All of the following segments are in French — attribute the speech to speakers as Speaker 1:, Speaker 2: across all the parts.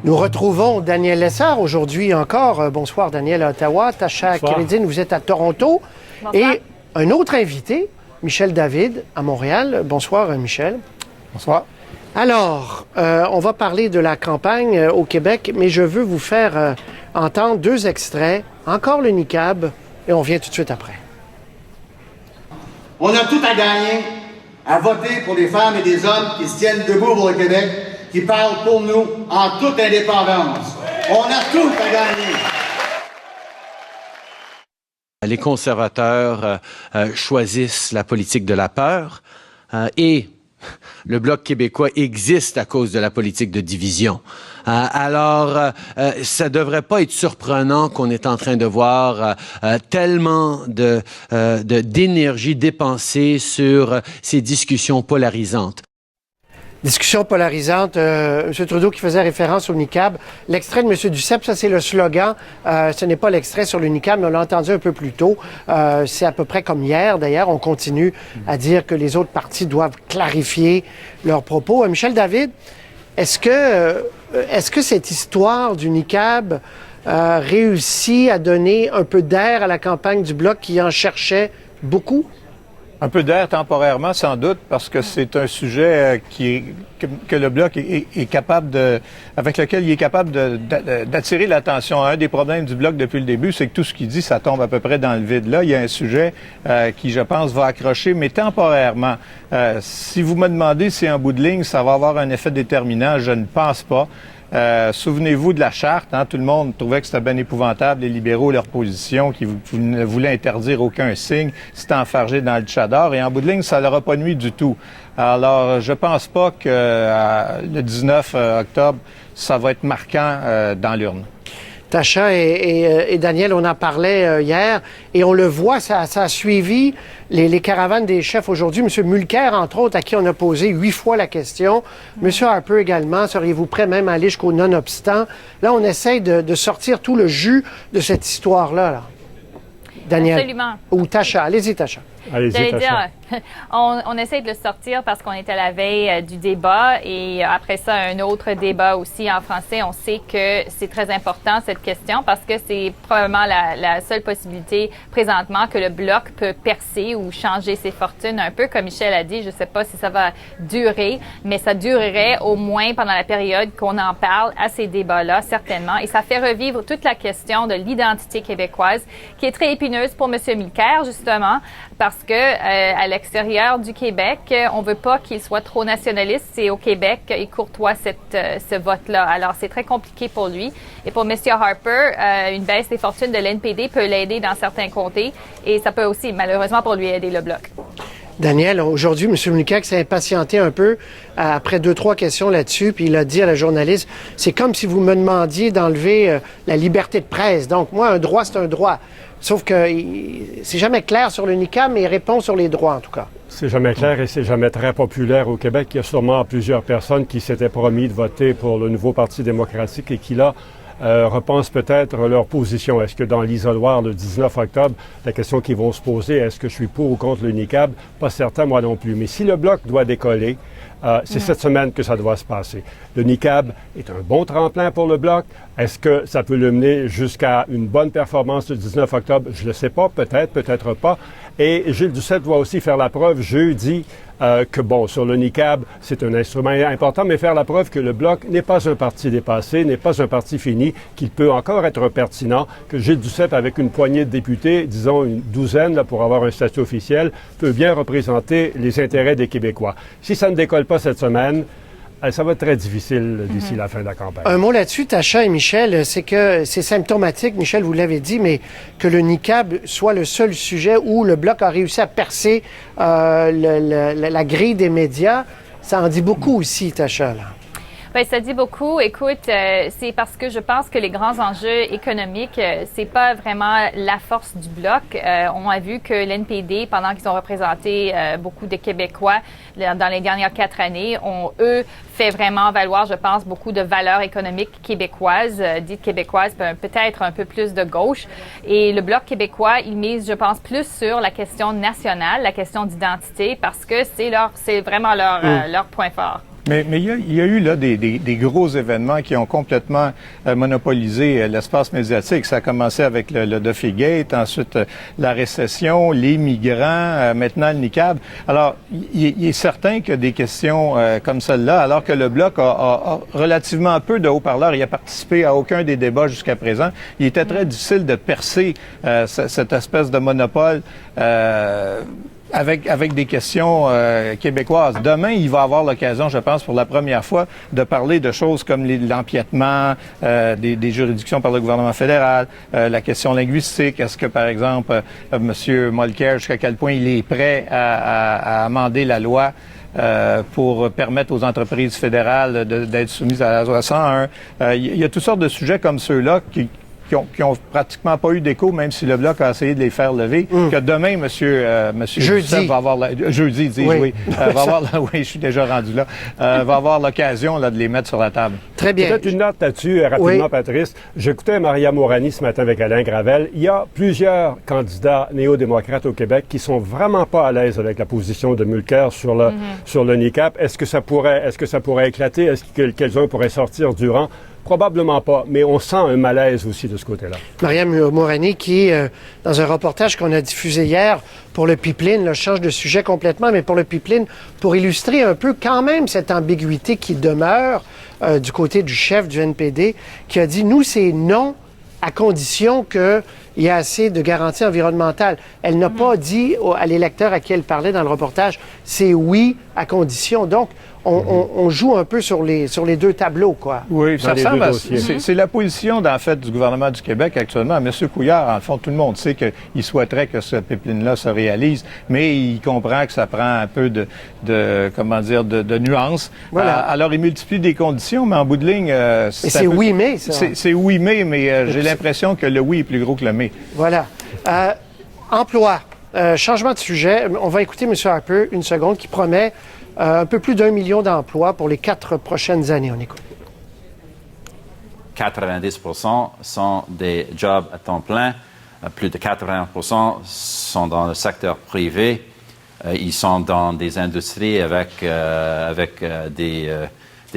Speaker 1: Nous retrouvons Daniel Lessard aujourd'hui encore. Bonsoir Daniel à Ottawa. Tasha Kérédine, vous êtes à Toronto.
Speaker 2: Bonsoir.
Speaker 1: Et un autre invité, Michel David à Montréal. Bonsoir Michel.
Speaker 3: Bonsoir.
Speaker 1: Alors, on va parler de la campagne au Québec, mais je veux vous faire entendre deux extraits. Encore le niqab et on vient tout de suite après.
Speaker 4: On a tout à gagner à voter pour des femmes et des hommes qui se tiennent debout pour le Québec, qui parlent pour nous en toute indépendance. On a tout à gagner.
Speaker 5: Les conservateurs choisissent la politique de la peur et le Bloc québécois existe à cause de la politique de division. Alors, ça devrait pas être surprenant qu'on est en train de voir tellement d'énergie dépensée sur ces discussions polarisantes.
Speaker 1: Discussion polarisante. M. Trudeau qui faisait référence au niqab. L'extrait de M. Duceppe, ça c'est le slogan. Ce n'est pas l'extrait sur le niqab, mais on l'a entendu un peu plus tôt. C'est à peu près comme hier. D'ailleurs, on continue à dire que les autres partis doivent clarifier leurs propos. Michel David, est-ce que cette histoire du niqab réussit à donner un peu d'air à la campagne du Bloc qui en cherchait beaucoup?
Speaker 3: Un peu d'air temporairement, sans doute, parce que c'est un sujet que le Bloc est capable avec lequel il est capable d'attirer l'attention. Un des problèmes du Bloc depuis le début, c'est que tout ce qu'il dit, ça tombe à peu près dans le vide. Là, il y a un sujet qui, je pense, va accrocher, mais temporairement. Si vous me demandez si en bout de ligne, ça va avoir un effet déterminant, je ne pense pas. Souvenez-vous de la charte, hein, tout le monde trouvait que c'était bien épouvantable, les libéraux, leur position, qui ne voulaient interdire aucun signe, c'était enfargé dans le tchador, et en bout de ligne, ça leur a pas nui du tout. Alors, je pense pas que le 19 octobre, ça va être marquant dans l'urne.
Speaker 1: Tasha et Daniel, on en parlait hier, et on le voit, ça a suivi les caravanes des chefs aujourd'hui. M. Mulcair, entre autres, à qui on a posé 8 fois la question. M. Harper également, seriez-vous prêt même à aller jusqu'au nonobstant? Là, on essaye de sortir tout le jus de cette histoire-là. Là. Daniel.
Speaker 2: Absolument.
Speaker 1: Ou Tasha. Allez-y, Tasha.
Speaker 3: Allez-y, Tasha.
Speaker 2: On essaie de le sortir parce qu'on est à la veille du débat et après ça, un autre débat aussi en français. On sait que c'est très important, cette question, parce que c'est probablement la seule possibilité présentement que le Bloc peut percer ou changer ses fortunes un peu. Comme Michel a dit, je ne sais pas si ça va durer, mais ça durerait au moins pendant la période qu'on en parle à ces débats-là, certainement. Et ça fait revivre toute la question de l'identité québécoise qui est très épineuse pour M. Mulcair, justement, parce que à l'extérieur du Québec, on veut pas qu'il soit trop nationaliste. C'est au Québec, il courtoie ce vote-là. Alors, c'est très compliqué pour lui. Et pour M. Harper, une baisse des fortunes de l'NPD peut l'aider dans certains comtés et ça peut aussi, malheureusement, pour lui aider le Bloc.
Speaker 1: Daniel, aujourd'hui, M. Mulcair s'est impatienté un peu après 2-3 questions là-dessus, puis il a dit à la journaliste, c'est comme si vous me demandiez d'enlever la liberté de presse. Donc, moi, un droit, c'est un droit. Sauf que c'est jamais clair sur le niqab, mais il répond sur les droits, en tout cas.
Speaker 6: C'est jamais clair et c'est jamais très populaire au Québec. Il y a sûrement plusieurs personnes qui s'étaient promis de voter pour le nouveau Parti démocratique et qui, là, repensent peut-être leur position. Est-ce que dans l'isoloir, le 19 octobre, la question qu'ils vont se poser, est-ce que je suis pour ou contre le niqab? Pas certain, moi non plus. Mais si le Bloc doit décoller, c'est cette semaine que ça doit se passer. Le niqab est un bon tremplin pour le Bloc. Est-ce que ça peut le mener jusqu'à une bonne performance le 19 octobre? Je ne le sais pas, peut-être, peut-être pas. Et Gilles Duceppe doit aussi faire la preuve jeudi que, bon, sur le niqab, c'est un instrument important, mais faire la preuve que le Bloc n'est pas un parti dépassé, n'est pas un parti fini, qu'il peut encore être pertinent, que Gilles Duceppe, avec une poignée de députés, disons une douzaine, là, pour avoir un statut officiel, peut bien représenter les intérêts des Québécois. Si ça ne décolle pas cette semaine, ça va être très difficile d'ici la fin de la campagne.
Speaker 1: Un mot là-dessus, Tasha et Michel, c'est que c'est symptomatique, Michel, vous l'avez dit, mais que le niqab soit le seul sujet où le Bloc a réussi à percer la grille des médias. Ça en dit beaucoup aussi, Tasha, là.
Speaker 2: Bien, ça dit beaucoup. Écoute, c'est parce que je pense que les grands enjeux économiques, c'est pas vraiment la force du Bloc. On a vu que l'NPD, pendant qu'ils ont représenté beaucoup de Québécois dans les dernières 4 années, ont, eux, fait vraiment valoir, je pense, beaucoup de valeurs économiques québécoises, dites québécoises, peut-être un peu plus de gauche. Et le Bloc québécois, il mise, je pense, plus sur la question nationale, la question d'identité, parce que c'est vraiment leur point fort.
Speaker 3: Mais il y a eu là des gros événements qui ont complètement monopolisé l'espace médiatique. Ça a commencé avec le Duffy Gate, ensuite la récession, les migrants, maintenant le niqab. Alors, il est certain que des questions comme celle-là, alors que le Bloc a relativement peu de haut-parleurs, il a participé à aucun des débats jusqu'à présent, il était très difficile de percer cette espèce de monopole avec des questions québécoises. Demain, il va avoir l'occasion, je pense, pour la première fois, de parler de choses comme l'empiètement des juridictions par le gouvernement fédéral, la question linguistique. Est-ce que, par exemple, M. Mulcair, jusqu'à quel point il est prêt à amender la loi pour permettre aux entreprises fédérales d'être soumises à la loi 101. Il y a toutes sortes de sujets comme ceux-là qui ont pratiquement pas eu d'écho, même si le Bloc a essayé de les faire lever, que demain, monsieur
Speaker 1: jeudi
Speaker 3: va avoir jeudi, dis-je, oui. Va avoir oui, je suis déjà rendu là. Va avoir l'occasion là de les mettre sur la table.
Speaker 1: Très bien.
Speaker 6: Peut-être une note là-dessus, rapidement, Patrice. J'écoutais Maria Mourani ce matin avec Alain Gravel. Il y a plusieurs candidats néo-démocrates au Québec qui sont vraiment pas à l'aise avec la position de Mulcair sur le niqab. Est-ce que ça pourrait éclater? Est-ce que quelqu'un pourrait sortir du rang? Probablement pas, mais on sent un malaise aussi de ce côté-là.
Speaker 1: Maria Mourani qui, dans un reportage qu'on a diffusé hier pour le pipeline, là, change de sujet complètement, mais pour le pipeline, pour illustrer un peu quand même cette ambiguïté qui demeure du côté du chef du NPD, qui a dit, nous, c'est non à condition qu'il y ait assez de garanties environnementales. Elle n'a pas dit à l'électeur à qui elle parlait dans le reportage, c'est oui à condition. Donc, on joue un peu sur les deux tableaux, quoi.
Speaker 3: Oui, ça ressemble à...
Speaker 6: dossiers.
Speaker 3: C'est la position, en fait, du gouvernement du Québec actuellement. M. Couillard, en le fond, tout le monde sait qu'il souhaiterait que ce pipeline-là se réalise, mais il comprend que ça prend un peu de nuances.
Speaker 1: Voilà.
Speaker 3: Alors, il multiplie des conditions, mais en bout de ligne...
Speaker 1: c'est oui, mais, ça.
Speaker 3: C'est oui, mais j'ai l'impression que le oui est plus gros que le mais.
Speaker 1: Voilà. Emploi. Changement de sujet. On va écouter M. Harper une seconde qui promet un peu plus d'1 million d'emplois pour les 4 prochaines années. On écoute.
Speaker 7: 90% sont des jobs à temps plein. Plus de 80% sont dans le secteur privé. Ils sont dans des industries avec des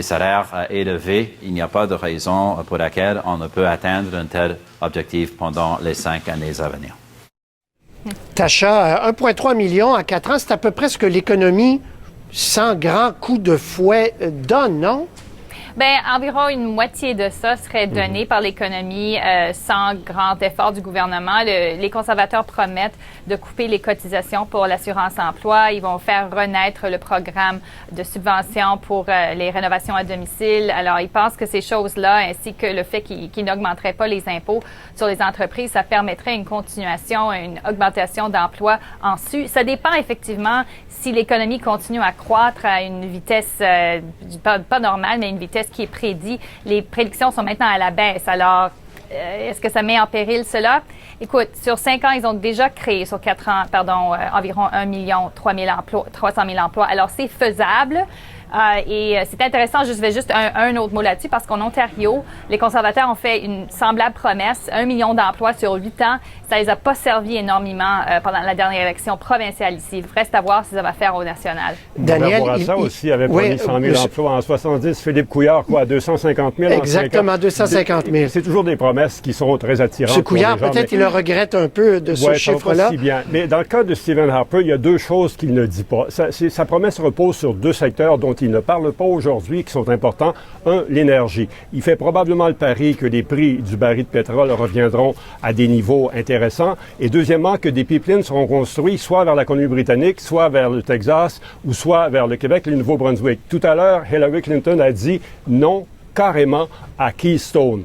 Speaker 7: salaires élevés. Il n'y a pas de raison pour laquelle on ne peut atteindre un tel objectif pendant les 5 années à venir.
Speaker 1: Tacha, 1,3 million à 4 ans, c'est à peu près ce que l'économie sans grand coup de fouet donne, non?
Speaker 2: Bien, environ une moitié de ça serait donné par l'économie sans grand effort du gouvernement. Les conservateurs promettent de couper les cotisations pour l'assurance-emploi. Ils vont faire renaître le programme de subvention pour les rénovations à domicile. Alors, ils pensent que ces choses-là, ainsi que le fait qu'ils n'augmenteraient pas les impôts sur les entreprises, ça permettrait une continuation, une augmentation d'emplois en su. Ça dépend effectivement si l'économie continue à croître à une vitesse pas normale, mais une vitesse qui est prédit. Les prédictions sont maintenant à la baisse. Alors, est-ce que ça met en péril cela? Écoute, sur 5 ans, ils ont déjà créé, sur 4 ans, environ 300 000 emplois. Alors, c'est faisable. Et c'est intéressant, je vais juste un autre mot là-dessus, parce qu'en Ontario, les conservateurs ont fait une semblable promesse, 1 million d'emplois sur 8 ans. Ça les a pas servi énormément pendant la dernière élection provinciale ici. Il reste à voir si ça va faire au national.
Speaker 6: Daniel, Bourassa aussi avait promis 100 000 emplois en 70. Philippe Couillard, quoi, 250 000
Speaker 1: Exactement, 250 000.
Speaker 6: C'est toujours des promesses qui sont très attirantes.
Speaker 1: M. Couillard, peut-être il le regrette un peu de ce chiffre-là.
Speaker 6: Pas si bien. Mais dans le cas de Stephen Harper, il y a 2 choses qu'il ne dit pas. Sa promesse repose sur 2 secteurs dont il ne parle pas aujourd'hui, qui sont importants. Un, l'énergie. Il fait probablement le pari que les prix du baril de pétrole reviendront à des niveaux intéressants. Et deuxièmement, que des pipelines seront construits soit vers la Colombie-Britannique, soit vers le Texas, ou soit vers le Québec et le Nouveau-Brunswick. Tout à l'heure, Hillary Clinton a dit non carrément à Keystone.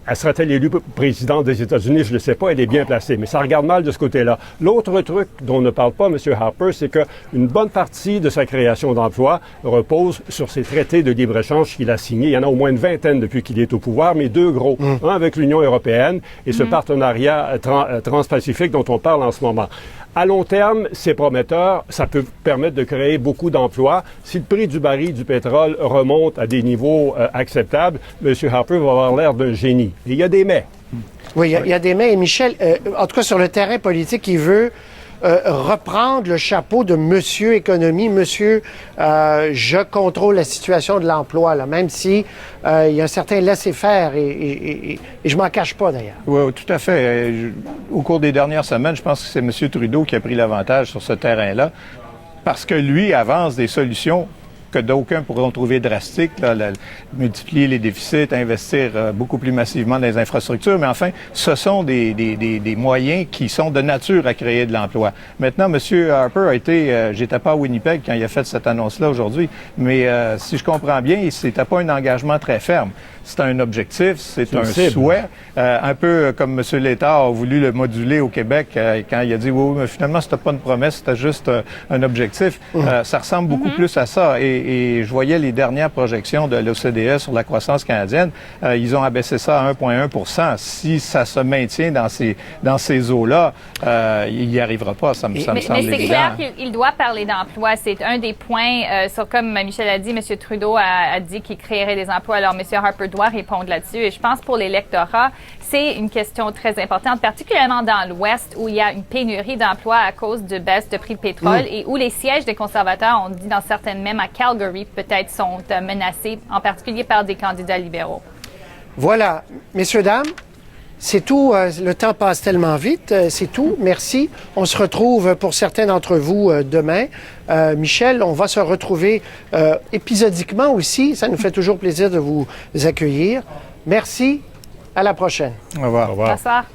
Speaker 6: Elle sera-t-elle élue présidente des États-Unis? Je ne le sais pas, elle est bien placée, mais ça regarde mal de ce côté-là. L'autre truc dont ne parle pas M. Harper, c'est qu'une bonne partie de sa création d'emplois repose sur ces traités de libre-échange qu'il a signés. Il y en a au moins une vingtaine depuis qu'il est au pouvoir, mais 2 gros. Un avec l'Union européenne et ce partenariat transpacifique dont on parle en ce moment. À long terme, c'est prometteur. Ça peut permettre de créer beaucoup d'emplois. Si le prix du baril du pétrole remonte à des niveaux acceptables, M. Harper va avoir l'air d'un génie. Et il y a des mais.
Speaker 1: Oui, il y a des mais. Et Michel, en tout cas sur le terrain politique, il veut reprendre le chapeau de Monsieur Économie, Monsieur je contrôle la situation de l'emploi, là, même si il y a un certain laisser-faire et je m'en cache pas d'ailleurs.
Speaker 3: Oui, tout à fait. Au cours des dernières semaines, je pense que c'est M. Trudeau qui a pris l'avantage sur ce terrain-là parce que lui avance des solutions que d'aucuns pourront trouver drastiques, là, multiplier les déficits, investir beaucoup plus massivement dans les infrastructures, mais enfin, ce sont des moyens qui sont de nature à créer de l'emploi. Maintenant, M. Harper a été, j'étais pas à Winnipeg quand il a fait cette annonce-là aujourd'hui, mais si je comprends bien, c'était pas un engagement très ferme. C'est un objectif, c'est un souhait, un peu comme M. Létard a voulu le moduler au Québec quand il a dit oui, mais finalement, c'était pas une promesse, c'était juste un objectif. Ça ressemble beaucoup plus à ça. Et je voyais les dernières projections de l'OCDE sur la croissance canadienne. Ils ont abaissé ça à 1,1 %. Si ça se maintient dans ces eaux-là, il n'y arrivera pas. Ça me semble évident.
Speaker 2: Mais c'est clair qu'il doit parler d'emploi. C'est un des points, comme Michel a dit, M. Trudeau a dit qu'il créerait des emplois. Alors, M. Harper doit répondre là-dessus. Et je pense pour l'électorat, c'est une question très importante, particulièrement dans l'Ouest où il y a une pénurie d'emplois à cause de baisse de prix de pétrole et où les sièges des conservateurs, on dit dans certaines, même à Calgary, peut-être sont menacés, en particulier par des candidats libéraux.
Speaker 1: Voilà. Messieurs, dames, c'est tout. Le temps passe tellement vite. C'est tout. Merci. On se retrouve pour certains d'entre vous demain. Michel, on va se retrouver épisodiquement aussi. Ça nous fait toujours plaisir de vous accueillir. Merci. À la prochaine.
Speaker 3: Au revoir.
Speaker 6: Au revoir.
Speaker 2: Bonsoir.